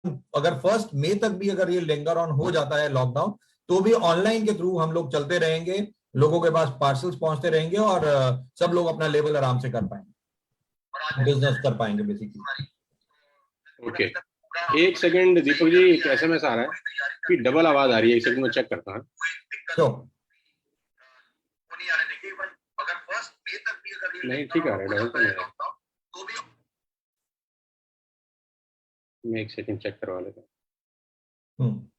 अगर 1 मई तक भी अगर ये लिंगर ऑन हो जाता है लॉकडाउन, तो भी ऑनलाइन के थ्रू हम लोग चलते रहेंगे, लोगों के पास पार्सल्स पहुंचते रहेंगे और सब लोग अपना लेवल आराम से कर पाएंगे, बिजनेस कर पाएंगे बेसिकली। ओके, एक सेकंड दीपक जी, एक SMS आ रहा है कि डबल आवाज आ रही है, एक सेकंड में चेक करता हूँ। नहीं ठीक आ रहा है, डबल तो नहीं आ रहा। मैं एक सेकंड चेक करवा लेता हूँ।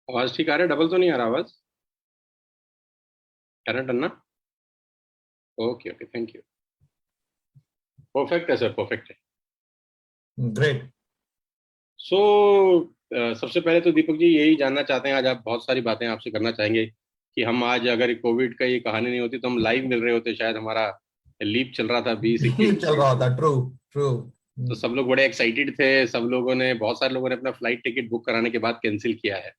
आवाज ठीक आ रहा है, डबल तो नहीं आ रहा आवाज? करंट ना? Okay okay, thank you. Perfect है सर, परफेक्ट है। ग्रेट। सो सबसे पहले तो दीपक जी यही जानना चाहते हैं, आज आप बहुत सारी बातें आपसे करना चाहेंगे कि हम आज, अगर कोविड का ये कहानी नहीं होती तो हम लाइव मिल रहे होते, शायद हमारा लीप चल रहा था 20-21 चल रहा होता। True true. तो सब लोग बड़े एक्साइटेड थे, सब लोगों ने, बहुत सारे लोगों ने अपना फ्लाइट टिकट बुक कराने के बाद कैंसिल किया है।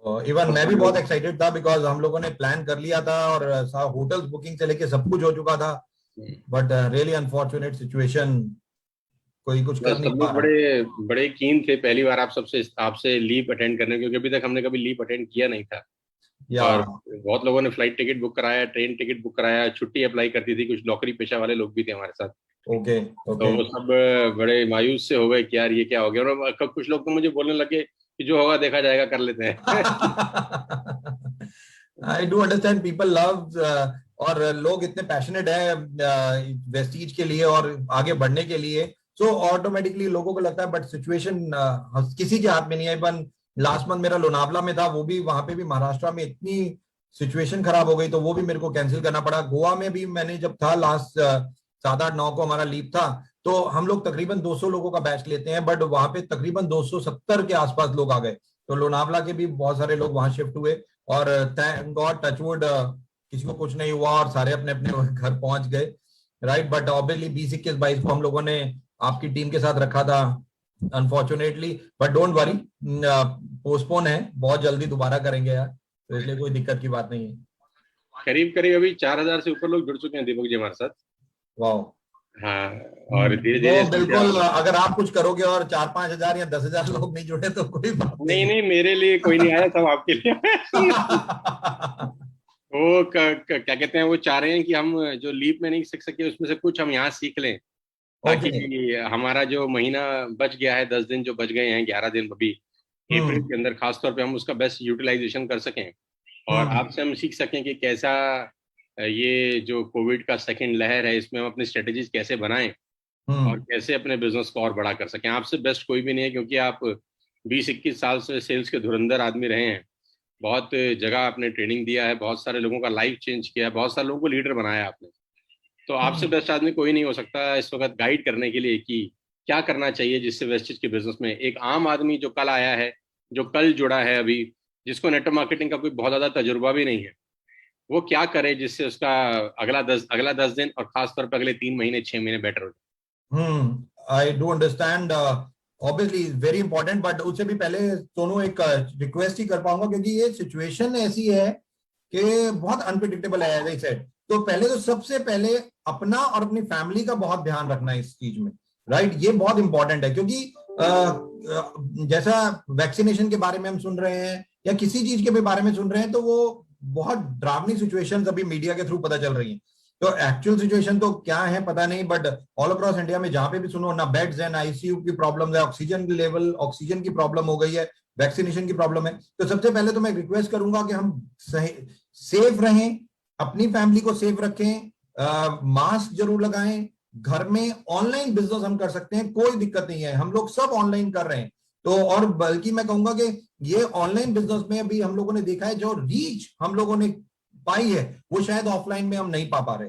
इवन बहुत मैं भी सारे बहुत लोग, एक्साइटेड था, बिकॉज हम लोगों ने प्लान कर लिया था और होटल्स बुकिंग से लेके सब कुछ हो चुका था। बट रियली अनफॉर्चुनेट सिचुएशन, कोई कुछ कर बस नहीं सब पा लोग रहा। बड़े बड़े कीन थे पहली बार आप सबसे आपसे लीव अटेंड करने, क्योंकि अभी तक हमने कभी लीव अटेंड किया नहीं था। या और बहुत लोगों ने फ्लाइट टिकट बुक कराया, ट्रेन टिकट बुक कराया, छुट्टी अप्लाई करती थी, कुछ नौकरी पेशा वाले लोग भी थे हमारे साथ। ओके तो ओके। वो सब बड़े मायूस से हो गए कि यार ये क्या हो गया, और कुछ लोग तो मुझे बोलने लगे कि जो होगा देखा जाएगा, कर लेते हैं। I do understand people love, और लोग इतने पैशनेट है वेस्टीज के लिए और आगे बढ़ने के लिए, सो ऑटोमेटिकली लोगों को लगता है। बट सिचुएशन किसी के हाथ में नहीं है। इवन लास्ट मंथ मेरा लोनावला में था, वो भी वहां पे भी महाराष्ट्र में इतनी सिचुएशन खराब हो गई, तो वो भी मेरे को कैंसिल करना पड़ा। गोवा में भी मैंने जब था लास्ट 7-8-9 को हमारा लीव था, तो हम लोग तकरीबन 200 लोगों का बैच लेते हैं, बट वहां पे तकरीबन 270 के आसपास लोग आ गए। तो लोनावला के भी बहुत सारे लोग वहां शिफ्ट हुए और थैंक गॉड टचवुड किसी को कुछ नहीं हुआ और सारे अपने अपने घर पहुंच गए, राइट। बट ऑब्वियसली 20, 21, 22 को हम लोगों ने आपकी टीम के साथ रखा था unfortunately. But don't worry, postpone है, बहुत जल्दी दोबारा करेंगे यार, तो इसलिए कोई दिक्कत की बात नहीं है। करीब करीब अभी 4000 से ऊपर लोग जुड़ चुके हैं दीपक जी हमारे साथ। वाह। हाँ, और धीरे तो धीरे संख्या, बिल्कुल अगर आप कुछ करोगे और 4-5 हजार या 10 हजार लोग नहीं जुड़े तो कोई बात नहीं नहीं नहीं, मेरे लिए कोई नहीं आया, सब आपके लिए। है। वो क्या कहते हैं, वो चाह रहे हैं कि हम जो लीप में नहीं सीख सके उसमें से कुछ हम यहाँ सीख लें, ताकि ओके। हमारा जो महीना बच गया है, 10 दिन जो बच गए हैं, 11 दिन अभी अप्रैल हम्म के अंदर, खासतौर पे हम उसका बेस्ट यूटिलाइजेशन कर सकें और हम्म आपसे हम सीख सकें कि कैसा ये जो कोविड का सेकेंड लहर है इसमें हम अपनी स्ट्रेटेजीज कैसे बनाएं और हम्म कैसे अपने बिजनेस को और बड़ा कर सकें। आपसे बेस्ट कोई भी नहीं है, क्योंकि आप 20-21 साल से सेल्स के धुरंधर आदमी रहे हैं, बहुत जगह आपने ट्रेनिंग दिया है, बहुत सारे लोगों का लाइफ चेंज किया है, बहुत सारे लोगों को लीडर बनाया आपने। तो आपसे हम्म बेस्ट आदमी कोई नहीं हो सकता इस वक्त गाइड करने के लिए कि क्या करना चाहिए, जिससे वेस्टेज के बिजनेस में एक आम आदमी जो कल आया है, जो कल जुड़ा है अभी, जिसको नेटवर्क मार्केटिंग का कोई बहुत ज्यादा तजुर्बा भी नहीं है, वो क्या करे जिससे उसका अगला 10 दिन और खासतौर पर अगले 3 महीने 6 महीने बेटर हो जाए। I do understand, obviously very important. But उससे भी पहले दोनों एक रिक्वेस्ट ही कर पाऊंगा, क्योंकि ये सिचुएशन ऐसी है कि बहुत अनप्रिडिक्टेबल है एज आई सेड। तो पहले तो सबसे पहले अपना और अपनी फैमिली का बहुत ध्यान रखना है इस चीज में, राइट। ये बहुत इंपॉर्टेंट है, क्योंकि जैसा वैक्सीनेशन के बारे में हम सुन रहे हैं या किसी चीज के भी बारे में सुन रहे हैं, तो वो बहुत डरावनी सिचुएशंस अभी मीडिया के थ्रू पता चल रही हैं। तो एक्चुअल सिचुएशन तो क्या है पता नहीं, बट ऑल अक्रॉस इंडिया में जहां पे भी सुनो ना, बेड्स है ना, आईसीयू की प्रॉब्लम है, ऑक्सीजन की लेवल, ऑक्सीजन की प्रॉब्लम हो गई है, वैक्सीनेशन की प्रॉब्लम है। तो सबसे पहले तो मैं रिक्वेस्ट करूंगा कि हम सेफ रहें, अपनी फैमिली को सेफ रखें, मास्क जरूर लगाएं, घर में ऑनलाइन बिजनेस हम कर सकते हैं, कोई दिक्कत नहीं है, हम लोग सब ऑनलाइन कर रहे हैं। तो और बल्कि मैं कहूंगा कि ये ऑनलाइन बिजनेस में अभी हम लोगों ने देखा है, जो रीच हम लोगों ने पाई है वो शायद ऑफलाइन में हम नहीं पा रहे,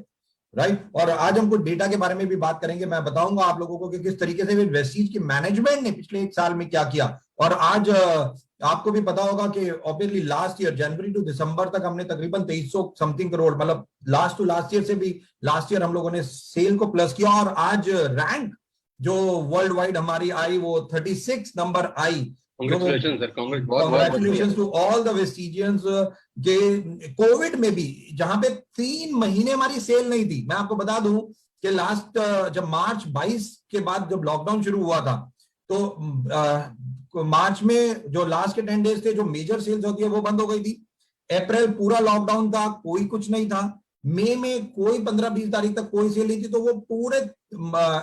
राइट। और आज हम कुछ डेटा के बारे में भी बात करेंगे, मैं बताऊंगा आप लोगों को कि किस तरीके से वेस्टीज की मैनेजमेंट ने पिछले 1 साल में क्या किया। और आज आपको भी पता होगा कि ऑब्वियसली लास्ट ईयर जनवरी टू दिसंबर तक हमने तकरीबन 2300 समथिंग करोड़, मतलब लास्ट टू लास्ट ईयर से भी लास्ट ईयर हम लोगों ने सेल को प्लस किया, और आज रैंक जो वर्ल्ड वाइड हमारी आई वो 36 नंबर आई। कांग्रेचुलेशन सर, बहुत बहुत कांग्रेचुलेशन टू ऑल द वेस्टिजियंस के कोविड में भी जहां पे 3 महीने हमारी सेल नहीं थी। मैं आपको बता दूं कि लास्ट जब मार्च 22 के बाद जब लॉकडाउन शुरू हुआ था, तो मार्च में जो लास्ट के 10 डेज थे, जो मेजर सेल्स होती है वो बंद हो गई थी। अप्रैल पूरा लॉकडाउन था, कोई कुछ नहीं था। मई में कोई 15-20 तारीख तक कोई सेल नहीं थी। तो वो पूरे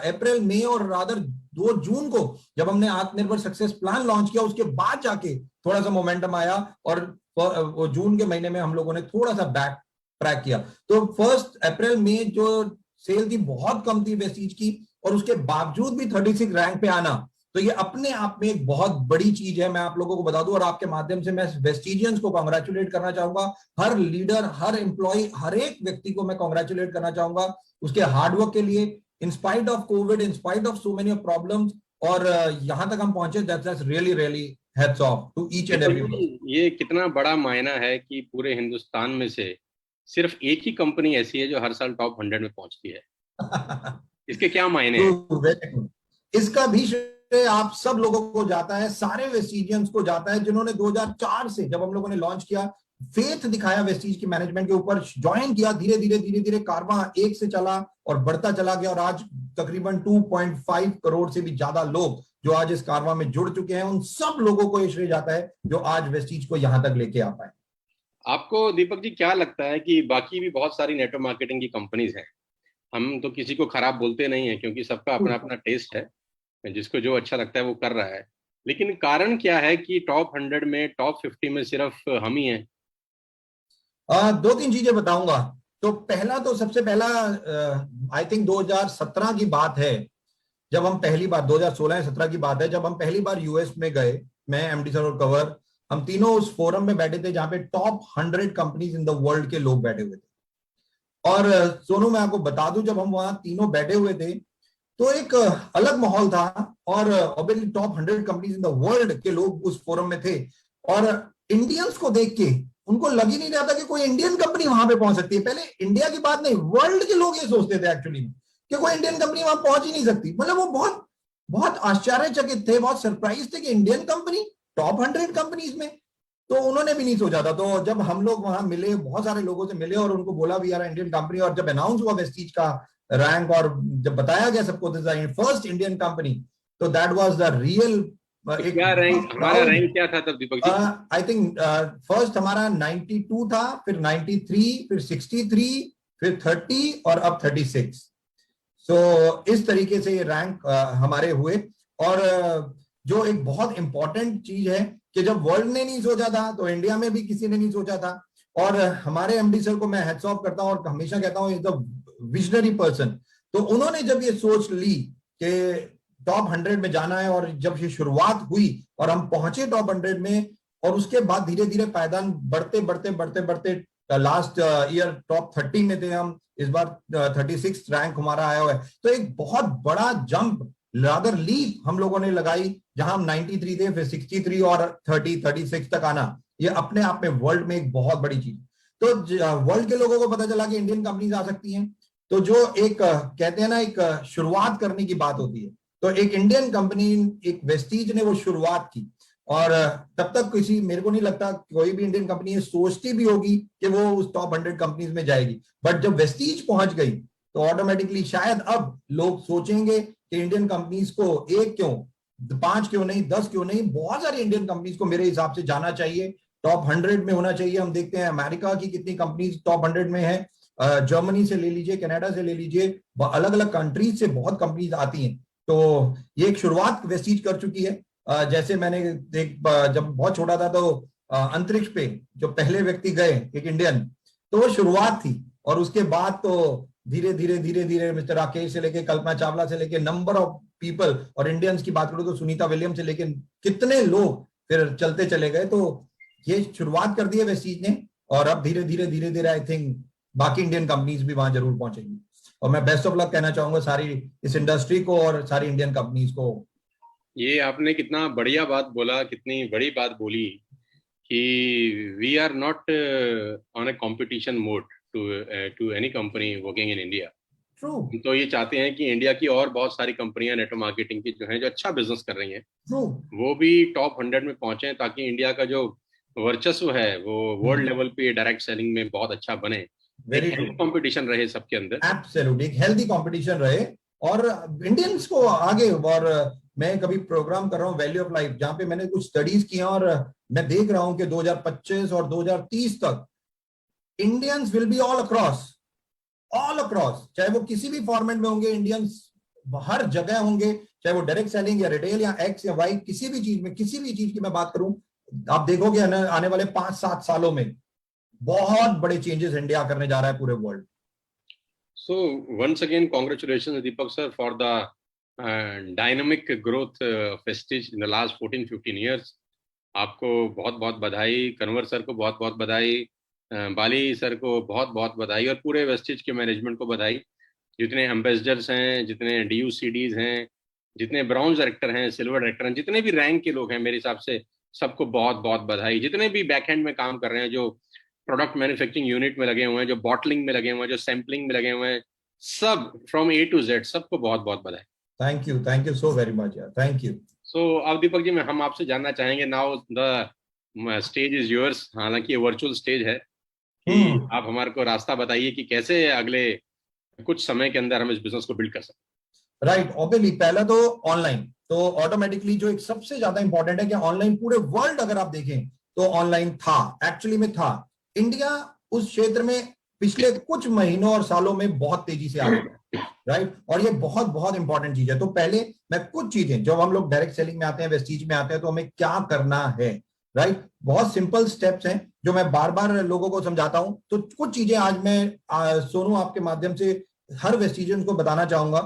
अप्रैल, मई और रादर 2 जून को जब हमने आत्मनिर्भर सक्सेस प्लान लॉन्च किया, उसके बाद जाके थोड़ा सा मोमेंटम आया, और वो जून के महीने में हम लोगों ने थोड़ा सा बैक ट्रैक किया। तो 1 अप्रैल में जो सेल थी बहुत कम थी वेस्टीज की, और उसके बावजूद भी 36 रैंक पे आना, तो ये अपने आप में एक बहुत बड़ी चीज है। मैं आप लोगों को बता दूं, और आपके माध्यम से मैं वेस्टिजियंस को कांग्रेचुलेट करना चाहूंगा। हर लीडर, हर एम्प्लॉय, हर एक व्यक्ति को मैं कांग्रेचुलेट करना चाहूंगा उसके हार्डवर्क के लिए, in spite of covid, in spite of so many problems, और यहां तक हम पहुंचे, that's really really hats off to each and every. ये कितना बड़ा मायना है कि पूरे हिंदुस्तान में से सिर्फ एक ही कंपनी ऐसी है जो हर साल टॉप 100 में पहुंचती है। इसके क्या मायने हैं? इसका भी श्रेय आप सब लोगों को जाता है, सारे वेस्टिजियंस को जाता है, जिन्होंने 2004 से जब हम लोगों ने लॉन्च किया, फेथ दिखाया वेस्टीज की मैनेजमेंट के ऊपर, ज्वाइन किया, धीरे धीरे कारवां एक से चला और बढ़ता चला गया, और आज तकरीबन 2.5 करोड़ से भी ज्यादा लोग जो आज इस कारवां में जुड़ चुके हैं, उन सब लोगों को ये श्रेय जाता है जो आज वेस्टीज को यहां तक लेके आ पाए। आपको दीपक जी क्या लगता है कि बाकी भी बहुत सारी नेटवर्क मार्केटिंग की कंपनीज हैं, हम तो किसी को खराब बोलते नहीं है क्योंकि सबका अपना अपना टेस्ट है, जिसको जो अच्छा लगता है वो कर रहा है, लेकिन कारण क्या है कि टॉप 100 में, टॉप 50 में सिर्फ हम ही हैं? 2-3 चीजें बताऊंगा। तो पहला, तो सबसे पहला आई थिंक 2017 की बात है, जब हम पहली बार 2016 या 17 की बात है, जब हम पहली बार यूएस में गए, मैं, एमडी सर और कवर, हम तीनों उस फोरम में बैठे थे जहां पे top 100 companies in the world के लोग बैठे हुए थे। और सोनू, मैं आपको बता दूं, जब हम वहां तीनों बैठे हुए थे तो एक अलग माहौल था, और obviously top 100 companies in the world के लोग उस फोरम में थे, और इंडियंस को देख के उनको लग ही नहीं रहा था कि कोई इंडियन कंपनी वहां पे पहुंच सकती है। पहले इंडिया की बात नहीं, वर्ल्ड के लोग ये सोचते थे एक्चुअली कि कोई इंडियन कंपनी वहां पहुंच ही नहीं सकती। मतलब वो बहुत बहुत आश्चर्यचकित थे, बहुत सरप्राइज थे कि इंडियन कंपनी टॉप 100 कंपनीज में, तो उन्होंने भी नहीं सोचा था। तो जब हम लोग वहां मिले, बहुत सारे लोगों से मिले, और उनको बोला भी यार इंडियन कंपनी, और जब अनाउंस हुआ वेस्टीज का रैंक, और जब बताया गया सबको this is first Indian company, तो दैट वाज द रियल एक क्या रैंक, हमारा रैंक क्या था तब Deepak ji? I think first हमारा 92 था, फिर 93, फिर 63, फिर 30, और अब 36। सो इस तरीके से ये रैंक हमारे हुए। और जो एक बहुत इंपॉर्टेंट चीज है कि जब वर्ल्ड ने नहीं सोचा था, तो इंडिया में भी किसी ने नहीं सोचा था। और हमारे एमडी सर को मैं हेड्स ऑफ करता हूं, और हमेशा कहता हूं, इज द विजनरी पर्सन। तो उन्होंने जब ये सोच ली कि टॉप 100 में जाना है, और जब ये शुरुआत हुई और हम पहुंचे टॉप 100 में, और उसके बाद धीरे धीरे पायदान बढ़ते बढ़ते बढ़ते बढ़ते लास्ट ईयर टॉप 30 में थे हम, इस बार 36 रैंक हमारा आया हुआ है। तो एक बहुत बड़ा जंप, रादर लीप हम लोगों ने लगाई, जहां हम 93 थे, फिर 63 और 36 तक आना, ये अपने आप में वर्ल्ड में एक बहुत बड़ी चीज। तो वर्ल्ड के लोगों को पता चला कि इंडियन कंपनीज आ सकती हैं। तो जो एक कहते हैं ना, एक शुरुआत करने की बात होती है, तो एक इंडियन कंपनी, एक वेस्टीज ने वो शुरुआत की। और तब तक किसी, मेरे को नहीं लगता कोई भी इंडियन कंपनी सोचती भी होगी कि वो उस टॉप 100 कंपनीज में जाएगी। बट जब वेस्टीज पहुंच गई, तो ऑटोमेटिकली शायद अब लोग सोचेंगे कि इंडियन कंपनीज को एक क्यों, 5 क्यों नहीं, 10 क्यों नहीं, बहुत सारी इंडियन कंपनीज को मेरे हिसाब से जाना चाहिए, टॉप 100 में होना चाहिए। हम देखते हैं अमेरिका की कितनी कंपनीज टॉप 100 में है, जर्मनी से ले लीजिए, कनाडा से ले लीजिए, अलग अलग कंट्रीज से बहुत कंपनीज आती हैं। तो ये एक शुरुआत वेस्टीज कर चुकी है। जैसे मैंने जब बहुत छोटा था, तो अंतरिक्ष पे जो पहले व्यक्ति गए, एक इंडियन, तो वो शुरुआत थी। और उसके बाद तो धीरे धीरे धीरे धीरे मिस्टर राकेश से लेके कल्पना चावला से लेके नंबर ऑफ पीपल, और इंडियंस की बात करूं तो सुनीता विलियम से लेके कितने लोग फिर चलते चले गए। तो ये शुरुआत कर दी है वेस्टीज ने, और अब धीरे धीरे धीरे धीरे आई थिंक बाकी इंडियन कंपनीज भी वहां जरूर पहुंचेंगी। और मैं बेस्ट ऑफ लक कहना चाहूंगा सारी इस इंडस्ट्री को और सारी इंडियन कंपनीज को ये आपने कितना बढ़िया बात बोला, कितनी बड़ी बात बोली कि we are not on a competition mode to any company working in India. True. तो ये चाहते हैं कि इंडिया की और बहुत सारी कंपनियां नेटवर्क मार्केटिंग की जो हैं, जो अच्छा बिजनेस कर रही हैं, ट्रू। वो भी टॉप 100 में पहुंचे, ताकि इंडिया का जो वर्चस्व है वो वर्ल्ड लेवल पे डायरेक्ट सेलिंग में बहुत अच्छा बने। एक वेरी ट्रू। हेल्थ कंपटीशन रहे सबके अंदर। एब्सोल्युटली, एक हेल्दी कंपटीशन रहे और इंडियंस को आगे। और मैं कभी प्रोग्राम कर रहा हूँ वैल्यू ऑफ लाइफ, जहां पे मैंने कुछ स्टडीज किया और मैं देख रहा हूं कि 2025 और 2030 तक Indians will be all across, चाहे वो किसी भी फॉर्मेट में होंगे, इंडियंस हर जगह होंगे, चाहे वो डायरेक्ट सेलिंग या रिटेल या एक्स या वाई, किसी भी चीज में, किसी भी चीज की मैं बात करूं, आप देखोगे आने वाले 5-7 सालों में बहुत बड़े चेंजेस इंडिया करने जा रहा है पूरे world. So once again, congratulations, Deepak sir, for the dynamic growth of Vestige in the last 14-15 years. आपको बहुत बहुत बधाई, कन्वर सर को बहुत बहुत बधाई, बाली सर को बहुत बहुत बधाई, और पूरे वेस्टेज के मैनेजमेंट को बधाई। जितने एम्बेसडर्स हैं, जितने DUCDs हैं, जितने ब्राउन्ज डायरेक्टर हैं, सिल्वर डायरेक्टर हैं, जितने भी रैंक के लोग हैं, मेरे हिसाब से सबको बहुत बहुत बधाई। जितने भी बैक एंड में काम कर रहे हैं, जो प्रोडक्ट मैन्युफैक्चरिंग यूनिट में लगे हुए हैं, जो बॉटलिंग में लगे हुए हैं, जो सैम्पलिंग में लगे हुए हैं, सब फ्रॉम A to Z, सबको बहुत बहुत बधाई। Thank you so very much यार, थैंक यू। सो अब दीपक जी, हम आपसे जानना चाहेंगे, now the stage is yours. हालांकि ये वर्चुअल स्टेज है, कि आप हमारे को रास्ता बताइए कि कैसे अगले कुछ समय के अंदर हम इस बिजनेस को बिल्ड कर सकते। राइट, ऑब्वियसली पहला तो ऑनलाइन, तो ऑटोमेटिकली जो एक सबसे ज्यादा इंपॉर्टेंट है कि ऑनलाइन पूरे वर्ल्ड अगर आप देखें तो ऑनलाइन था, एक्चुअली में था। इंडिया उस क्षेत्र में पिछले कुछ महीनों और सालों में बहुत तेजी से आगे बढ़ा, राइट। और ये बहुत बहुत इंपॉर्टेंट चीज है। तो पहले मैं कुछ चीजें, जब हम लोग डायरेक्ट सेलिंग में आते हैं, वेस्टीज में आते हैं, तो हमें क्या करना है, राइट। बहुत सिंपल स्टेप्स हैं जो मैं बार बार लोगों को समझाता हूं। तो कुछ चीजें आज मैं सोनू आपके माध्यम से हर वेस्टीजियन को बताना चाहूंगा।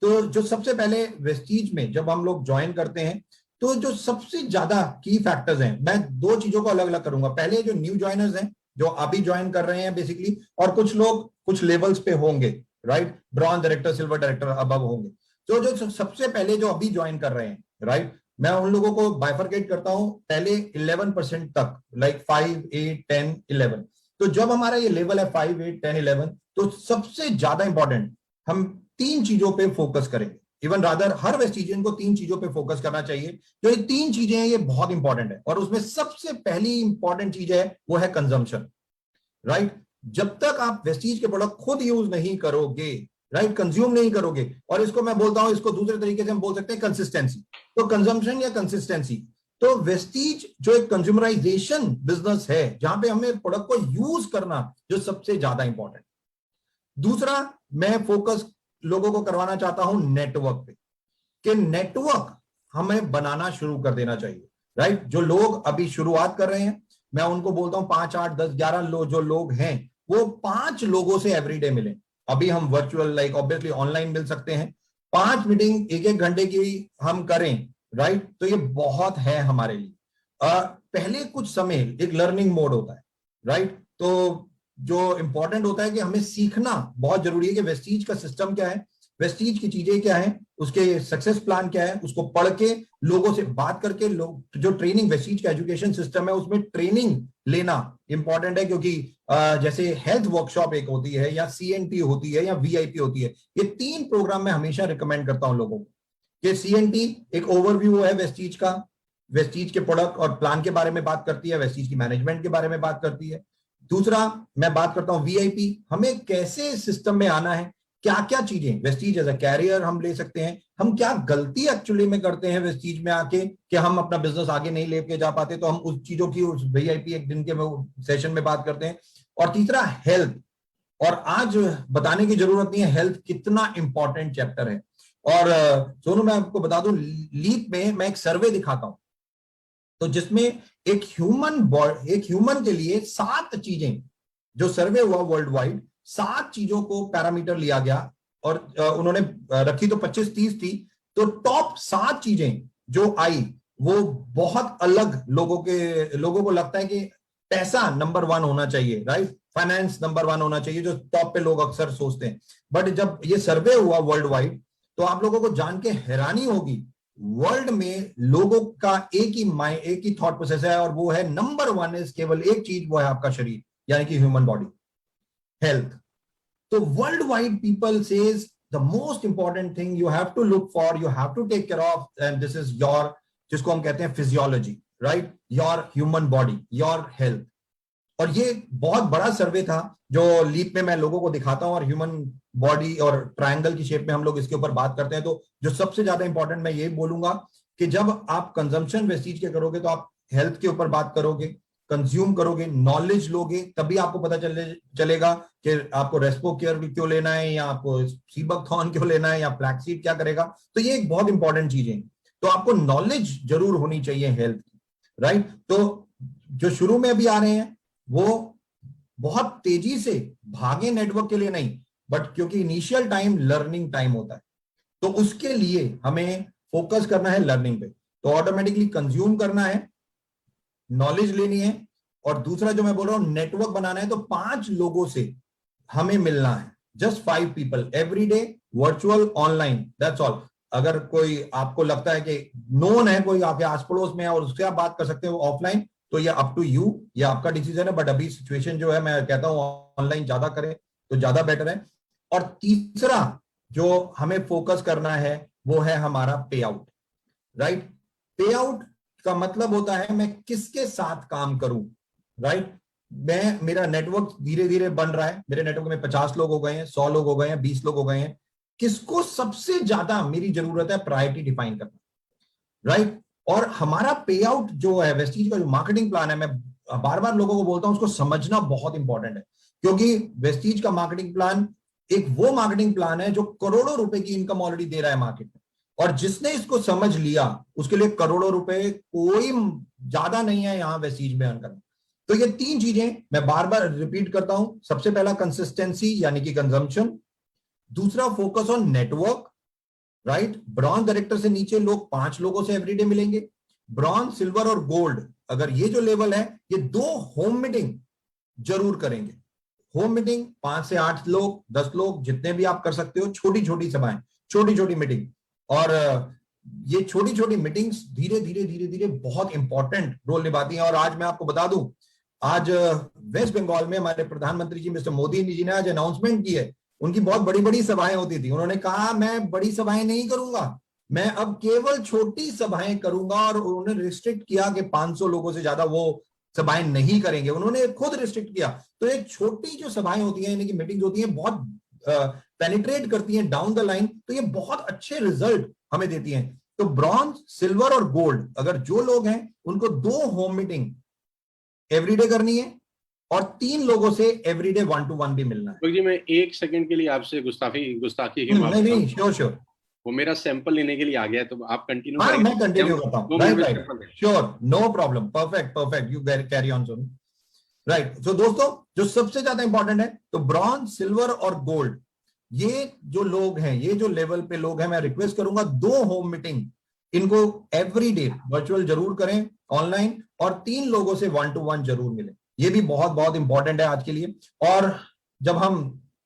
तो जो सबसे पहले वेस्टीज में जब हम लोग ज्वाइन करते हैं, तो जो सबसे ज्यादा की फैक्टर्स हैं, मैं दो चीजों को अलग अलग करूंगा। पहले जो न्यू ज्वाइनर्स हैं, जो अभी ज्वाइन कर रहे हैं बेसिकली, और कुछ लोग कुछ लेवल्स पे होंगे, right, bronze director, silver director above होंगे। तो जो सबसे पहले जो अभी ज्वाइन कर रहे हैं, राइट, मैं उन लोगों को बाइफरकेट करता हूं पहले 11% तक, लाइक 5, 8, 10, 11। तो जब हमारा ये लेवल है 5, 8, 10, 11, तो सबसे ज्यादा इंपॉर्टेंट हम 3 चीजों पे फोकस करेंगे। इवन रादर हर वेस्टिजियन को 3 चीजों पे फोकस करना चाहिए। जो ये 3 चीजें हैं, ये बहुत इंपॉर्टेंट है, और उसमें सबसे पहली इंपॉर्टेंट चीज है वो है कंजम्पशन, राइट। जब तक आप वेस्टीज के प्रोडक्ट खुद यूज नहीं करोगे, राइट, कंज्यूम नहीं करोगे, और इसको मैं बोलता हूं, इसको दूसरे तरीके से हम बोल सकते हैं कंसिस्टेंसी। तो कंजम्पशन या कंसिस्टेंसी, तो वेस्टीज जो एक कंज्यूमराइजेशन बिजनेस है, जहां पे हमें प्रोडक्ट को यूज करना जो सबसे ज्यादा इंपॉर्टेंट। दूसरा, मैं फोकस लोगों को करवाना चाहता हूं नेटवर्क पे, कि नेटवर्क हमें बनाना शुरू कर देना चाहिए, राइट। जो लोग अभी शुरुआत कर रहे हैं, मैं उनको बोलता हूं 5, 8, 10, 11 जो लोग हैं, वो 5 लोगों से एवरीडे मिलें। अभी हम वर्चुअल, लाइक ऑब्वियसली ऑनलाइन मिल सकते हैं, 5 मीटिंग 1-1 घंटे की हम करें, राइट। तो ये बहुत है हमारे लिए। पहले कुछ समय एक लर्निंग मोड होता है, राइट। तो जो इंपॉर्टेंट होता है कि हमें सीखना बहुत जरूरी है कि वेस्टीज का सिस्टम क्या है, वेस्टीज की चीजें क्या है, उसके सक्सेस प्लान क्या है, उसको पढ़ के लोगों से बात करके, लोग जो ट्रेनिंग, वेस्टीज का एजुकेशन सिस्टम है उसमें ट्रेनिंग लेना इंपॉर्टेंट है। क्योंकि जैसे हेल्थ वर्कशॉप एक होती है, या CNT होती है, या VIP होती है, ये 3 प्रोग्राम मैं हमेशा रिकमेंड करता हूं लोगों को। कि CNT एक ओवरव्यू है वेस्टीज का, वेस्टीज के प्रोडक्ट और प्लान के बारे में बात करती है, वेस्टीज की मैनेजमेंट के बारे में बात करती है। दूसरा, मैं बात करता हूं VIP, हमें कैसे सिस्टम में आना है, क्या क्या चीजें वेस्टीज एज अ कैरियर हम ले सकते हैं, हम क्या गलती एक्चुअली में करते हैं वेस्टीज में आके कि हम अपना बिजनेस आगे नहीं लेके जा पाते, तो हम उस चीजों की उस VIP एक दिन के सेशन में बात करते हैं। और तीसरा, हेल्थ। और आज बताने की जरूरत नहीं है हेल्थ कितना इंपॉर्टेंट चैप्टर है। और सोनू, मैं आपको बता दूं, लीप में मैं एक सर्वे दिखाता हूं, तो जिसमें एक ह्यूमन के लिए 7 चीजें, जो सर्वे हुआ वर्ल्ड वाइड, 7 चीजों को पैरामीटर लिया गया, और उन्होंने रखी तो 25-30 थी। तो टॉप 7 चीजें जो आई, वो बहुत अलग लोगों को लगता है कि पैसा नंबर 1 होना चाहिए, राइट, फाइनेंस नंबर 1 होना चाहिए, जो टॉप पे लोग अक्सर सोचते हैं। बट जब ये सर्वे हुआ वर्ल्ड वाइड, तो आप लोगों को जान के हैरानी होगी वर्ल्ड में लोगों का एक ही थॉट प्रोसेस है, और वो है नंबर 1 इज केवल एक चीज, वो है आपका शरीर, यानी कि ह्यूमन बॉडी हेल्थ। तो world wide people says the most important thing you have to look for, you have to take care of, and this is your, जिसको हम कहते हैं physiology, right, your human body, your health. और ये बहुत बड़ा सर्वे था जो लीप में मैं लोगों को दिखाता हूं, और ह्यूमन बॉडी और ट्रायंगल की शेप में हम लोग इसके ऊपर बात करते हैं। तो जो सबसे ज्यादा इंपॉर्टेंट मैं ये बोलूंगा कि जब आप कंजम्पशन वेस्टीज के करोगे तो आप हेल्थ के ऊपर बात करोगे, कंज्यूम करोगे, नॉलेज लोगे, तभी आपको पता चलेगा कि आपको रेस्पो केयर क्यों लेना है, या आपको सीबकथॉर्न क्यों लेना है, या फ्लैक्सीड क्या करेगा। तो ये एक बहुत इंपॉर्टेंट चीज है। तो आपको नॉलेज जरूर होनी चाहिए हेल्थ की, राइट। तो जो शुरू में अभी आ रहे हैं वो बहुत तेजी से भागे नेटवर्क के लिए नहीं, बट क्योंकि इनिशियल टाइम लर्निंग टाइम होता है, तो उसके लिए हमें फोकस करना है लर्निंग पे। तो ऑटोमेटिकली कंज्यूम करना है, नॉलेज लेनी है, और दूसरा जो मैं बोल रहा हूं नेटवर्क बनाना है। तो 5 लोगों से हमें मिलना है, just 5 people every day, virtual, online, that's all. अगर कोई आपको लगता है कि नोन है कोई आपके आस पड़ोस में है और उससे आप बात कर सकते हो ऑफलाइन, तो ये अप टू यू, ये आपका डिसीजन है। बट अभी सिचुएशन जो है, मैं कहता हूं ऑनलाइन ज्यादा करें तो ज्यादा बेटर है। और तीसरा जो हमें फोकस करना है वो है हमारा पे आउट, राइट। पे आउट का मतलब होता है मैं किसके साथ काम करूं, राइट। मेरा नेटवर्क धीरे धीरे बन रहा है, मेरे नेटवर्क में 50 लोग हो गए हैं, 100 लोग हो गए हैं, 20 लोग हो गए हैं। किसको सबसे ज्यादा मेरी जरूरत है, प्रायोरिटी डिफाइन करना, राइट। और हमारा पे आउट जो है वेस्टीज का जो मार्केटिंग प्लान है, मैं बार बार लोगों को बोलता हूं उसको समझना बहुत इंपॉर्टेंट है, क्योंकि वेस्टीज का मार्केटिंग प्लान एक वो मार्केटिंग प्लान है जो करोड़ों रुपए की इनकम ऑलरेडी दे रहा है मार्केट में, और जिसने इसको समझ लिया उसके लिए करोड़ों रुपए कोई ज्यादा नहीं है यहां वेस्टीज में अर्न करना। तो ये 3 चीजें मैं बार बार रिपीट करता हूं। सबसे पहला कंसिस्टेंसी यानी कि कंजम्पशन, दूसरा focus on network, right. Bronze director से नीचे लोग 5 लोगों से एवरीडे मिलेंगे, ब्रॉन्ज, सिल्वर और गोल्ड, अगर ये जो लेवल है, ये 2 होम मीटिंग जरूर करेंगे। होम मीटिंग 5 से 8 लोग, 10 लोग, जितने भी आप कर सकते हो, छोटी छोटी सभाएं, छोटी छोटी मीटिंग। और ये छोटी छोटी मीटिंग्स धीरे धीरे धीरे धीरे बहुत इंपॉर्टेंट रोल निभाती हैं। और आज मैं आपको बता दूं, आज वेस्ट बंगाल में हमारे प्रधानमंत्री जी मिस्टर मोदी जी ने आज अनाउंसमेंट की है। उनकी बहुत बड़ी बड़ी सभाएं होती थी, उन्होंने कहा मैं बड़ी सभाएं नहीं करूंगा, मैं अब केवल छोटी सभाएं करूंगा। और उन्होंने रिस्ट्रिक्ट किया कि 500 लोगों से ज्यादा वो सभाएं नहीं करेंगे, उन्होंने खुद रिस्ट्रिक्ट किया। तो ये छोटी जो सभाएं होती हैं, यानी कि मीटिंग्स होती हैं, बहुत पेनिट्रेट करती हैं डाउन द लाइन, तो ये बहुत अच्छे रिजल्ट हमें देती हैं। तो ब्रॉन्ज, सिल्वर और गोल्ड, अगर जो लोग हैं उनको 2 होम मीटिंग एवरीडे करनी है, और 3 लोगों से एवरीडे 1-to-1 भी मिलना है। जी मैं 1 सेकंड के लिए आपसे गुस्ताखी की माफी नहीं, श्योर श्योर, वो मेरा सैंपल लेने के लिए आ गया, तो आप कंटिन्यू हाँ करें। मैं कंटिन्यू करता हूँ, right, sure, no problem, perfect perfect, you carry on Sonu, right. तो दोस्तों जो सबसे ज्यादा इंपॉर्टेंट है, तो ब्रॉन्ज, सिल्वर और गोल्ड, ये जो लोग हैं, ये जो लेवल पे लोग हैं, मैं रिक्वेस्ट करूंगा 2 होम मीटिंग इनको एवरीडे वर्चुअल जरूर करें, ऑनलाइन, और 3 लोगों से 1-to-1 जरूर मिले। ये भी बहुत बहुत इंपॉर्टेंट है आज के लिए। और जब हम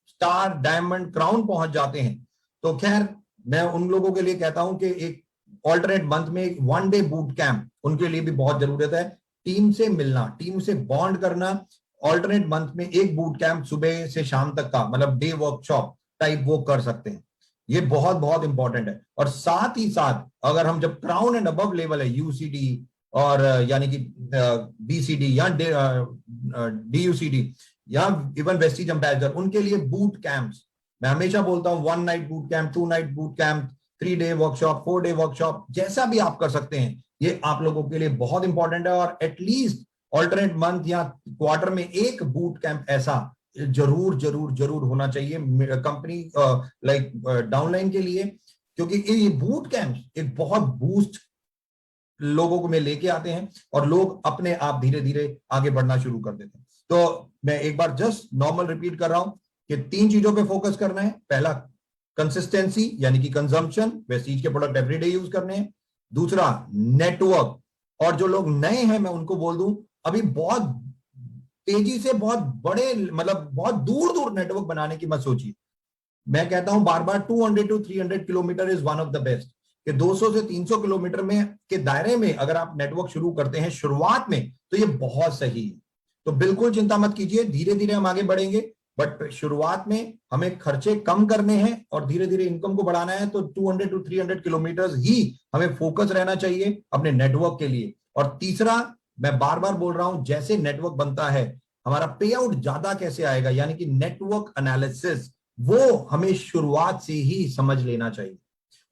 स्टार, डायमंड, क्राउन पहुंच जाते हैं, तो खैर मैं उन लोगों के लिए कहता हूं कि एक ऑल्टरनेट मंथ में एक 1 डे बूट कैंप उनके लिए भी बहुत जरूरत है। टीम से मिलना, टीम से बॉन्ड करना, ऑल्टरनेट मंथ में एक बूट कैंप सुबह से शाम तक का, मतलब डे वर्कशॉप टाइप वो कर सकते हैं। ये बहुत बहुत इंपॉर्टेंट है। और साथ ही साथ अगर हम जब क्राउन एंड अबव लेवल है, यूसीडी और यानी कि बीसीडी या डीयूसीडी या इवन वेस्टीज एम्बेसडर, उनके लिए बूट कैंप्स, मैं हमेशा बोलता हूं 1 night boot camp, 2 night boot camp, 3 day workshop, 4 day workshop, जैसा भी आप कर सकते हैं, ये आप लोगों के लिए बहुत इंपॉर्टेंट है। और एटलीस्ट ऑल्टरनेट मंथ या क्वार्टर में एक बूट कैंप ऐसा जरूर जरूर जरूर होना चाहिए कंपनी लाइक डाउनलाइन के लिए, क्योंकि ये बूट कैंप एक बहुत बूस्ट लोगों को में लेके आते हैं और लोग अपने आप धीरे धीरे आगे बढ़ना शुरू कर देते हैं। तो मैं एक बार जस्ट नॉर्मल रिपीट कर रहा हूं कि 3 चीजों पे फोकस करना है। पहला कंसिस्टेंसी यानी कि कंजम्पशन, वेस्टीज के प्रोडक्ट एवरीडे यूज करने हैं। दूसरा नेटवर्क, और जो लोग नए हैं मैं उनको बोल दूं, अभी बहुत तेजी से बहुत बड़े, मतलब बहुत दूर दूर नेटवर्क बनाने की मत सोचिए। मैं कहता हूं बार बार 200 to 300 kilometre is one of the best, कि 200 से 300 किलोमीटर में के दायरे में अगर आप नेटवर्क शुरू करते हैं शुरुआत में, तो ये बहुत सही है। तो बिल्कुल चिंता मत कीजिए, धीरे धीरे हम आगे बढ़ेंगे, बट शुरुआत में हमें खर्चे कम करने हैं और धीरे धीरे इनकम को बढ़ाना है। तो 200 to 300 किलोमीटर ही हमें फोकस रहना चाहिए अपने नेटवर्क के लिए। और तीसरा, मैं बार बार बोल रहा हूं, जैसे नेटवर्क बनता है हमारा पे आउट ज्यादा कैसे आएगा, यानी कि नेटवर्क एनालिसिस, वो हमें शुरुआत से ही समझ लेना चाहिए।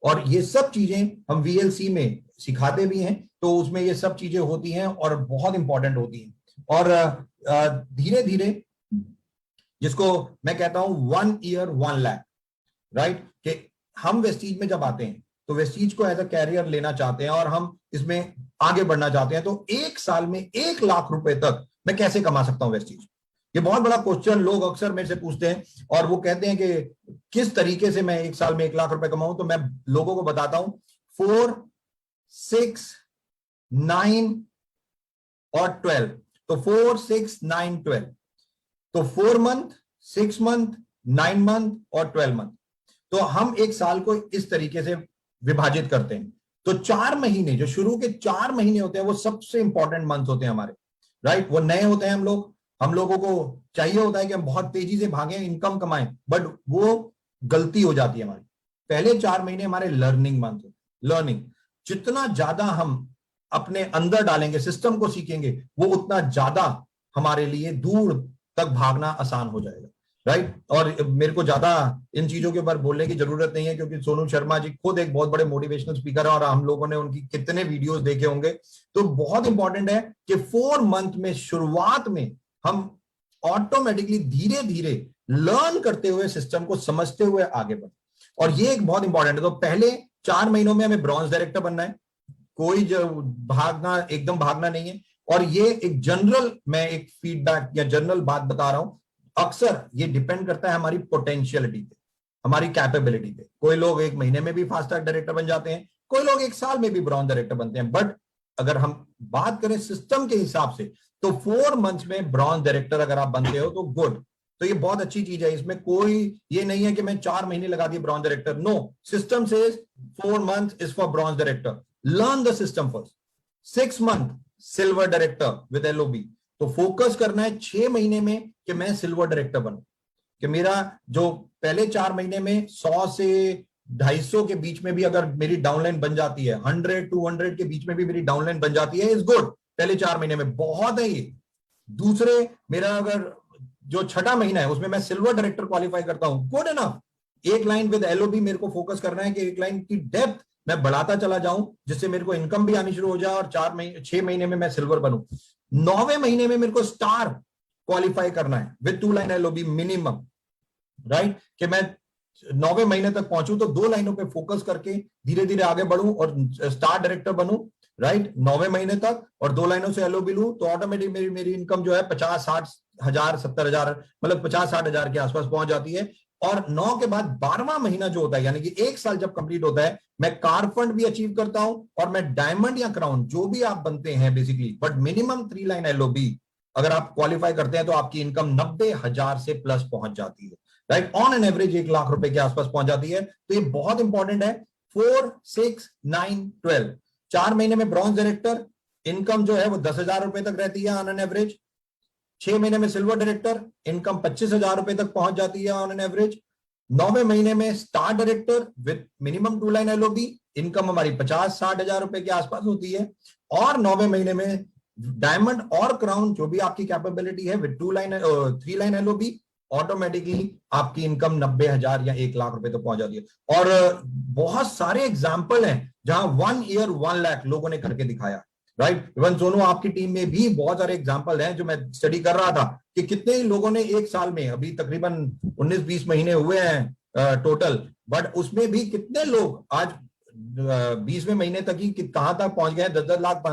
और ये सब चीजें हम वीएलसी में सिखाते भी हैं, तो उसमें ये सब चीजें होती हैं और बहुत इंपॉर्टेंट होती हैं। और धीरे धीरे, जिसको मैं कहता हूं 1 year 1 lakh, राइट, कि हम वेस्टीज में जब आते हैं तो वेस्टीज को एज अ कैरियर लेना चाहते हैं और हम इसमें आगे बढ़ना चाहते हैं, तो 1 साल में 1 लाख रुपए तक मैं कैसे कमा सकता हूं वेस्टीज। ये बहुत बड़ा क्वेश्चन लोग अक्सर मेरे से पूछते हैं और वो कहते हैं कि किस तरीके से मैं 1 साल में 1 लाख रुपए कमाऊं। तो मैं लोगों को बताता हूं 4, 6, 9 और 12। तो 4, 6, 9, 12, तो 4 month, 6 month, 9 month और 12 month। तो हम 1 साल को इस तरीके से विभाजित करते हैं। तो 4 महीने, जो शुरू के 4 महीने होते हैं, वो सबसे इंपॉर्टेंट मंथ होते हैं हमारे, राइट। वो नए होते हैं, हम लोगों को चाहिए होता है कि हम बहुत तेजी से भागें, इनकम कमाएं, बट वो गलती हो जाती है हमारी। पहले 4 महीने हमारे लर्निंग मंथ होते हैं। लर्निंग, जितना ज्यादा हम अपने अंदर डालेंगे, सिस्टम को सीखेंगे, वो उतना ज्यादा हमारे लिए दूर तक भागना आसान हो जाएगा, राइट। और मेरे को ज्यादा इन चीजों के ऊपर बोलने की जरूरत नहीं है, क्योंकि सोनू शर्मा जी खुद एक बहुत बड़े मोटिवेशनल स्पीकर है और हम लोगों ने उनकी कितने वीडियोस देखे होंगे। तो बहुत इंपॉर्टेंट है कि 4 मंथ में, शुरुआत में हम ऑटोमेटिकली धीरे धीरे लर्न करते हुए, सिस्टम को समझते हुए आगे बढ़े। और ये एक बहुत इंपॉर्टेंट है। तो पहले 4 महीनों में हमें ब्रॉन्ज डायरेक्टर बनना है, कोई जो भागना, एकदम भागना नहीं है। और ये एक जनरल, मैं एक फीडबैक या जनरल बात बता रहा हूं, अक्सर ये डिपेंड करता है हमारी पोटेंशियलिटी पे, हमारी कैपेबिलिटी पे। कोई लोग 1 महीने में भी फास्ट ट्रैक डायरेक्टर बन जाते हैं, कोई लोग 1 साल में भी ब्रॉन्ज डायरेक्टर बनते हैं। बट अगर हम बात करें सिस्टम के हिसाब से, तो 4 मंथ्स में ब्रॉन्ज डायरेक्टर अगर आप बनते हो तो गुड। तो ये बहुत अच्छी चीज है, इसमें कोई ये नहीं है कि मैं 4 महीने लगा दिए bronze director. No, system says 4 months is for bronze director, learn the system first. 6 month silver director with LOB. तो फोकस करना है 6 महीने में कि मैं सिल्वर डायरेक्टर बनूं, कि मेरा जो पहले 4 महीने में 100 से 250 के बीच में भी अगर मेरी डाउनलाइन बन जाती है, 100, 200 के बीच में भी मेरी डाउनलाइन बन जाती है, इज गुड। पहले 4 महीने में बहुत है ये। दूसरे, मेरा अगर जो 6ठा महीना है उसमें मैं सिल्वर डायरेक्टर क्वालिफाई करता हूं, good enough. 1 line with LOB मेरे को फोकस करना है कि 1 लाइन की डेप्थ मैं बढ़ाता चला जाऊं, जिससे मेरे को इनकम भी आनी शुरू हो जाए और 6 महीने में मैं सिल्वर बनूं। 9वें महीने में मेरे को स्टार क्वालिफाई करना है with 2 line LOB minimum, right, कि मैं 9वें महीने तक पहुंचूं तो 2 लाइनों पे फोकस करके धीरे धीरे आगे बढ़ूं और स्टार डायरेक्टर बनूं, राइट, 9वें महीने तक, और 2 लाइनों से एलओबी लूं, तो ऑटोमेटिक मेरी इनकम जो है 50-60 हजार, 70 हजार, मतलब 50-60 हजार के आसपास पहुंच जाती है। और 9 के बाद 12वां महीना जो होता है, यानी कि 1 साल जब कंप्लीट होता है, मैं कार फंड भी अचीव करता हूं और मैं डायमंड या क्राउन, जो भी आप बनते हैं basically, but minimum 3 line LOB अगर आप क्वालिफाई करते हैं तो आपकी इनकम 90,000 से प्लस पहुंच जाती है, right, on an average 1 lakh रुपए के आसपास पहुंच जाती है। तो ये बहुत इंपॉर्टेंट है। 4, 6, 9, 12, 4 महीने में ब्रॉन्ज डायरेक्टर, इनकम जो है वो 10,000 रुपए तक रहती है ऑन एन एवरेज। 6 महीने में सिल्वर डायरेक्टर, इनकम 25,000 रुपए तक पहुंच जाती है ऑन एन एवरेज। 9वें महीने में star director with minimum 2 line LOB, income हमारी 50-60 हजार रुपए के आसपास होती है। और 9वें महीने में डायमंड और क्राउन, जो भी आपकी कैपेबिलिटी है, विद 3 लाइन एलओबी, ऑटोमेटिकली आपकी इनकम 90,000 या 1 लाख रुपए तक पहुंच जाती है। और बहुत सारे एग्जाम्पल हैं जहां 1 year 1 lakh लोगों ने करके दिखाया, राइट। इवन सोनू, आपकी टीम में भी बहुत सारे एग्जाम्पल हैं जो मैं स्टडी कर रहा था कि कितने लोगों ने 1 साल में, अभी तकरीबन 19-20 महीने हुए हैं टोटल, बट उसमें भी कितने लोग आज 20वें महीने तक ही कहां तक पहुंच गए, 10-10 लाख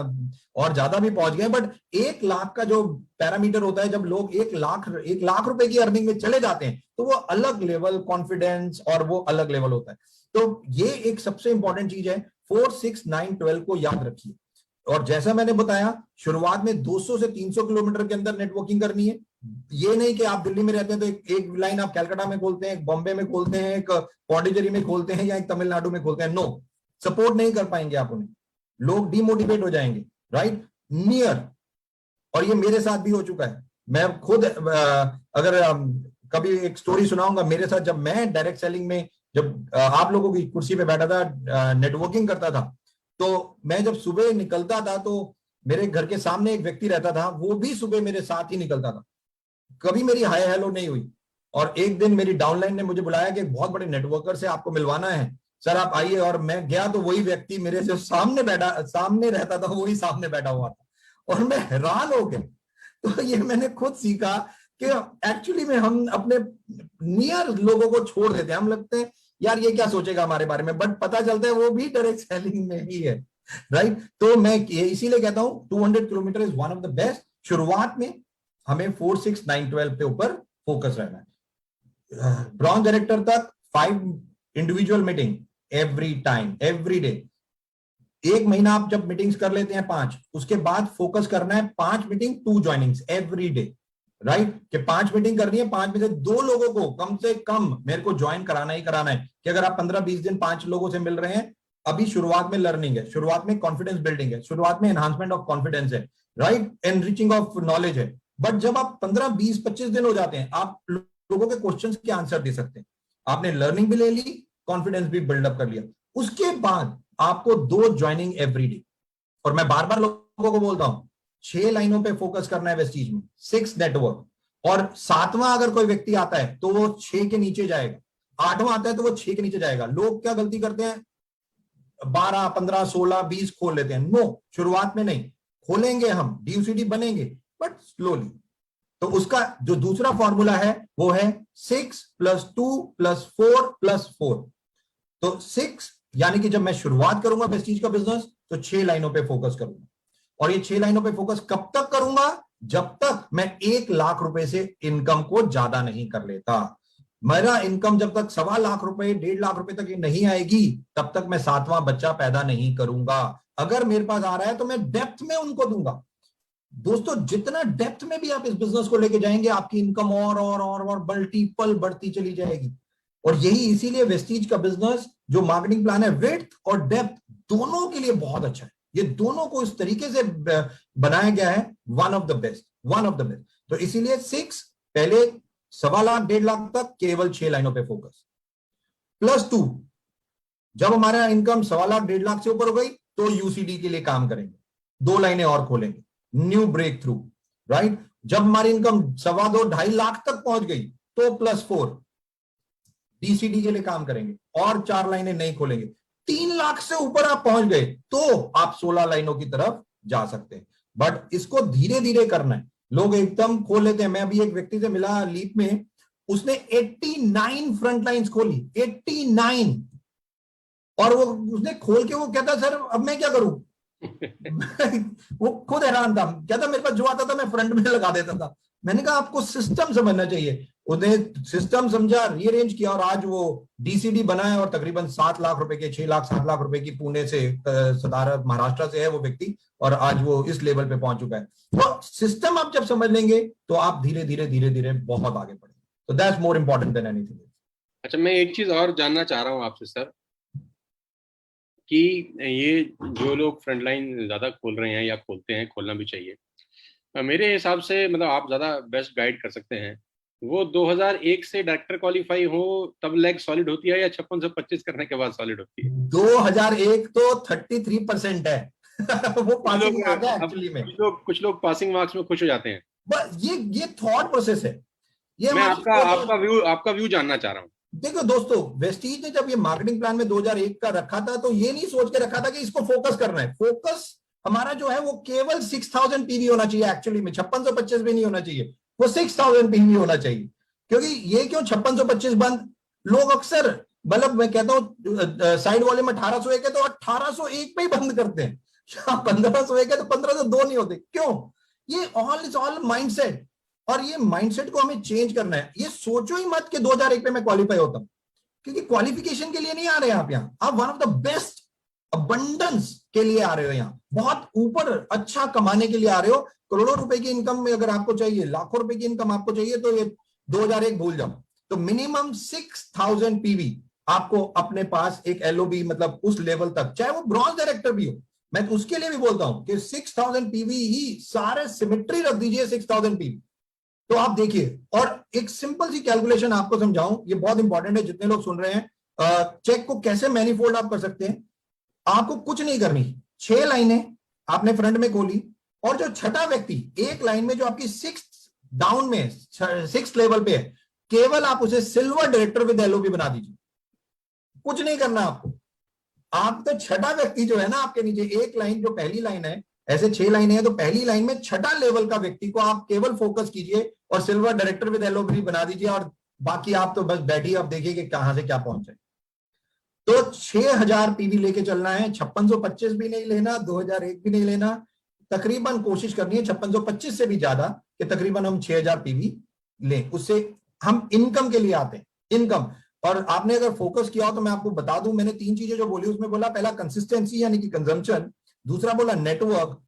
और ज्यादा भी पहुंच गए। बट 1 लाख का जो पैरामीटर होता है, जब लोग 1 लाख रुपए की अर्निंग में चले जाते हैं, तो वो अलग लेवल कॉन्फिडेंस और वो अलग लेवल होता है। तो ये एक सबसे इंपॉर्टेंट चीज है। 4, 6, 9, 12 को याद रखिए। और जैसा मैंने बताया, शुरुआत में 200 से 300 किलोमीटर के अंदर नेटवर्किंग करनी है। ये नहीं कि आप दिल्ली में रहते हैं तो एक लाइन आप कलकत्ता में खोलते हैं, एक बॉम्बे में खोलते हैं, एक पौंडीचेरी में खोलते हैं या एक तमिलनाडु में खोलते हैं। नो, सपोर्ट नहीं कर पाएंगे आप उन्हें, लोग डिमोटिवेट हो जाएंगे, राइट, नियर। और ये मेरे साथ भी हो चुका है। मैं खुद अगर कभी एक स्टोरी सुनाऊंगा मेरे साथ, जब मैं डायरेक्ट सेलिंग में, जब आप लोगों की कुर्सी पे बैठा था, नेटवर्किंग करता था, तो मैं जब सुबह निकलता था तो मेरे घर के सामने एक व्यक्ति रहता था, वो भी सुबह मेरे साथ ही निकलता था, कभी मेरी हाय हेलो नहीं हुई। और एक दिन मेरी डाउनलाइन ने मुझे बुलाया कि एक बहुत बड़े नेटवर्कर से आपको मिलवाना है, सर आप आइए। और मैं गया तो वही व्यक्ति मेरे से सामने रहता था, वही सामने बैठा हुआ था, और मैं हैरान हो गया। तो ये मैंने खुद सीखा कि एक्चुअली में हम अपने नियर लोगों को छोड़ देते हैं, हम लगते हैं यार ये क्या सोचेगा हमारे बारे में, बट पता चलता है वो भी डायरेक्ट सेलिंग में ही है, राइट। तो मैं इसीलिए कहता हूं 200 kilometre is one of the best. शुरुआत में हमें 4, 6, 9, 12 पे ऊपर फोकस रहना है। ब्रॉन्ज डायरेक्टर तक 5 individual meeting every time, every day. एक महीना आप जब मीटिंग्स कर लेते हैं 5, उसके बाद फोकस करना है 5 meeting 2 joinings every day, right. कि 5 मीटिंग करनी है, 5 में से 2 लोगों को कम से कम मेरे को ज्वाइन कराना ही कराना है। कि अगर आप 15-20 दिन 5 लोगों से मिल रहे हैं, अभी शुरुआत में लर्निंग है, शुरुआत में कॉन्फिडेंस बिल्डिंग है, शुरुआत में एनहांसमेंट ऑफ कॉन्फिडेंस है, राइट, एनरिचिंग ऑफ नॉलेज है। बट जब आप 15-20-25 दिन हो जाते हैं, आप लोगों के क्वेश्चंस के आंसर दे सकते हैं, आपने लर्निंग भी ले ली, कॉन्फिडेंस भी बिल्डअप कर लिया। उसके बाद आपको 2 ज्वाइनिंग एवरी डे। और मैं बार बार लोगों को बोलता हूं 6 लाइनों पे फोकस करना है वेस्टीज में, 6 नेटवर्क। और 7वां अगर कोई व्यक्ति आता है तो वो 6 के नीचे जाएगा, 8वां आता है तो वो 6 के नीचे जाएगा। लोग क्या गलती करते हैं, 12, 15, 16, 20 खोल लेते हैं। नो, शुरुआत में नहीं खोलेंगे, हम DUCD बनेंगे बट स्लोली। तो उसका जो दूसरा फॉर्मूला है वो है 6 + 2 + 4 + 4। तो 6 यानी कि जब मैं शुरुआत करूंगा वेस्टीज का बिजनेस तो 6 लाइनों पे फोकस करूंगा। और ये 6 लाइनों पे फोकस कब तक करूंगा, जब तक मैं 1 लाख रुपए से इनकम को ज्यादा नहीं कर लेता। मेरा इनकम जब तक 1.25 लाख रुपए, 1.5 लाख रुपए तक नहीं आएगी, तब तक मैं 7वां बच्चा पैदा नहीं करूंगा। अगर मेरे पास आ रहा है तो मैं डेप्थ में उनको दूंगा। दोस्तों, जितना डेप्थ में भी आप इस बिजनेस को लेके जाएंगे, आपकी इनकम और मल्टीपल बढ़ती चली जाएगी। और यही इसीलिए वेस्टीज का बिजनेस जो मार्केटिंग प्लान है, विड्थ और डेप्थ दोनों के लिए बहुत अच्छा है। ये दोनों को इस तरीके से बनाया गया है, one of the best, one of the best. तो इसीलिए 6 पहले 1.25 लाख 1.5 लाख तक केवल 6 लाइनों पे फोकस, +2 जब हमारा इनकम 1.25 लाख 1.5 लाख से ऊपर हो गई तो यूसीडी के लिए काम करेंगे, 2 लाइनें और खोलेंगे, न्यू ब्रेक थ्रू, राइट। जब हमारी इनकम 2.25 2.5 लाख तक पहुंच गई तो +4 DCD के लिए काम करेंगे और 4 लाइनें नहीं खोलेंगे। 3 लाख से ऊपर आप पहुंच गए तो आप 16 लाइनों की तरफ जा सकते हैं। बट इसको धीरे धीरे करना है। लोग एकदम खोल लेते हैं। मैं अभी एक व्यक्ति से मिला लीप में, उसने 89 फ्रंट लाइन्स खोली, 89। और वो उसने खोल के वो कहता सर अब मैं क्या करूं वो खुद हैरान था, कहता मेरे पास जो आता था मैं फ्रंट में लगा देता था। मैंने कहा आपको सिस्टम समझना चाहिए। उन्हें सिस्टम समझा, रीअरेंज किया और आज वो DCD बनाए और तकरीबन 7 लाख रुपए के, 6 लाख 7 लाख रुपए की, पुणे से, सदारत महाराष्ट्र से है वो व्यक्ति, और आज वो इस लेवल पे पहुंच चुका है। तो सिस्टम आप जब समझ लेंगे तो आप धीरे धीरे बहुत आगे बढ़ेंगे। तो that's more important than anything. अच्छा, मैं एक चीज और जानना चाह रहा हूँ आपसे सर, कि ये जो लोग फ्रंटलाइन ज्यादा खोल रहे हैं या खोलते हैं, खोलना भी चाहिए, मेरे हिसाब से मतलब आप ज्यादा बेस्ट गाइड कर सकते हैं, वो 2001 से डायरेक्टर क्वालिफाई हो तब लेग सॉलिड होती है या 56 से 25 करने के बाद सॉलिड होती है? 2001 तो 33% है वो पासिंग मार्क्स है एक्चुअली में। कुछ लोग पासिंग मार्क्स में खुश हो जाते हैं। बस ये थॉट प्रोसेस है। ये मैं आपका व्यू जानना चाह रहा हूँ। देखो दोस्तों, वेस्टीज ने जब ये मार्केटिंग प्लान में 2001 का रखा था तो ये नहीं सोच के रखा था कि इसको फोकस करना है। फोकस हमारा जो है वो केवल 6000 पीवी होना चाहिए। एक्चुअली में 5625 भी नहीं होना चाहिए, वो 6000 पीवी होना चाहिए। क्योंकि ये क्यों 5625 बंद, लोग अक्सर, मतलब मैं कहता हूं साइड वॉल्यूम 1801 है तो 1801 पे ही बंद करते हैं, 1501 है तो 1502 नहीं होते। क्यों? ये ऑल इज ऑल माइंडसेट। और ये माइंडसेट को हमें चेंज करना है। ये सोचो ही मत कि 2001 में मैं क्वालिफाई होता हूं, क्योंकि क्वालिफिकेशन के लिए नहीं आ रहे हैं आप यहां। आप one of the best abundance के लिए आ रहे हो, यहां बहुत ऊपर अच्छा कमाने के लिए आ रहे हो। करोड़ों रुपए की इनकम में अगर आपको चाहिए, लाखों रुपए की इनकम आपको चाहिए, तो ये 2001 भूल जाओ। तो मिनिमम 6000 पीवी आपको अपने पास एक एलओबी मतलब उस लेवल तक, चाहे वो ब्रॉन्ज डायरेक्टर भी हो, मैं तो उसके लिए भी बोलता हूं कि 6000 पीवी ही सारे सिमेट्री रख दीजिए 6000 पीवी। तो आप देखिए, और एक सिंपल सी कैलकुलेशन आपको समझाऊं, ये बहुत इंपॉर्टेंट है जितने लोग सुन रहे हैं, चेक को कैसे मैनीफोल्ड आप कर सकते हैं। आपको कुछ नहीं करनी, 6 लाइनें आपने फ्रंट में खोली, और जो छठा व्यक्ति एक लाइन में जो आपकी 6 डाउन में 6 लेवल पे है, केवल आप उसे सिल्वर डायरेक्टर विद एलओबी बना दीजिए, कुछ नहीं करना आपको। आप तो छठा व्यक्ति जो है ना आपके नीचे, एक लाइन जो पहली लाइन है, ऐसे 6 लाइनें हैं, तो पहली लाइन में छठा लेवल का व्यक्ति को आप केवल फोकस कीजिए और सिल्वर डायरेक्टर विद एलओबी बना दीजिए, और बाकी आप तो बस बैठिए, आप देखिए कि कहां से क्या पहुंचे। तो 6000 पीवी लेके चलना है, 5625 भी नहीं लेना, 2001 भी नहीं लेना, तकरीबन कोशिश करनी है 5625 से भी ज्यादा, कि तकरीबन हम 6000 पीवी लें। उससे हम इनकम के लिए आते हैं, इनकम। और आपने अगर फोकस किया हो तो मैं आपको बता दूं, मैंने 3 चीजें जो बोली उसमें बोला, पहला कंसिस्टेंसी यानी कि कंजम्पशन, दूसरा बोला नेटवर्क,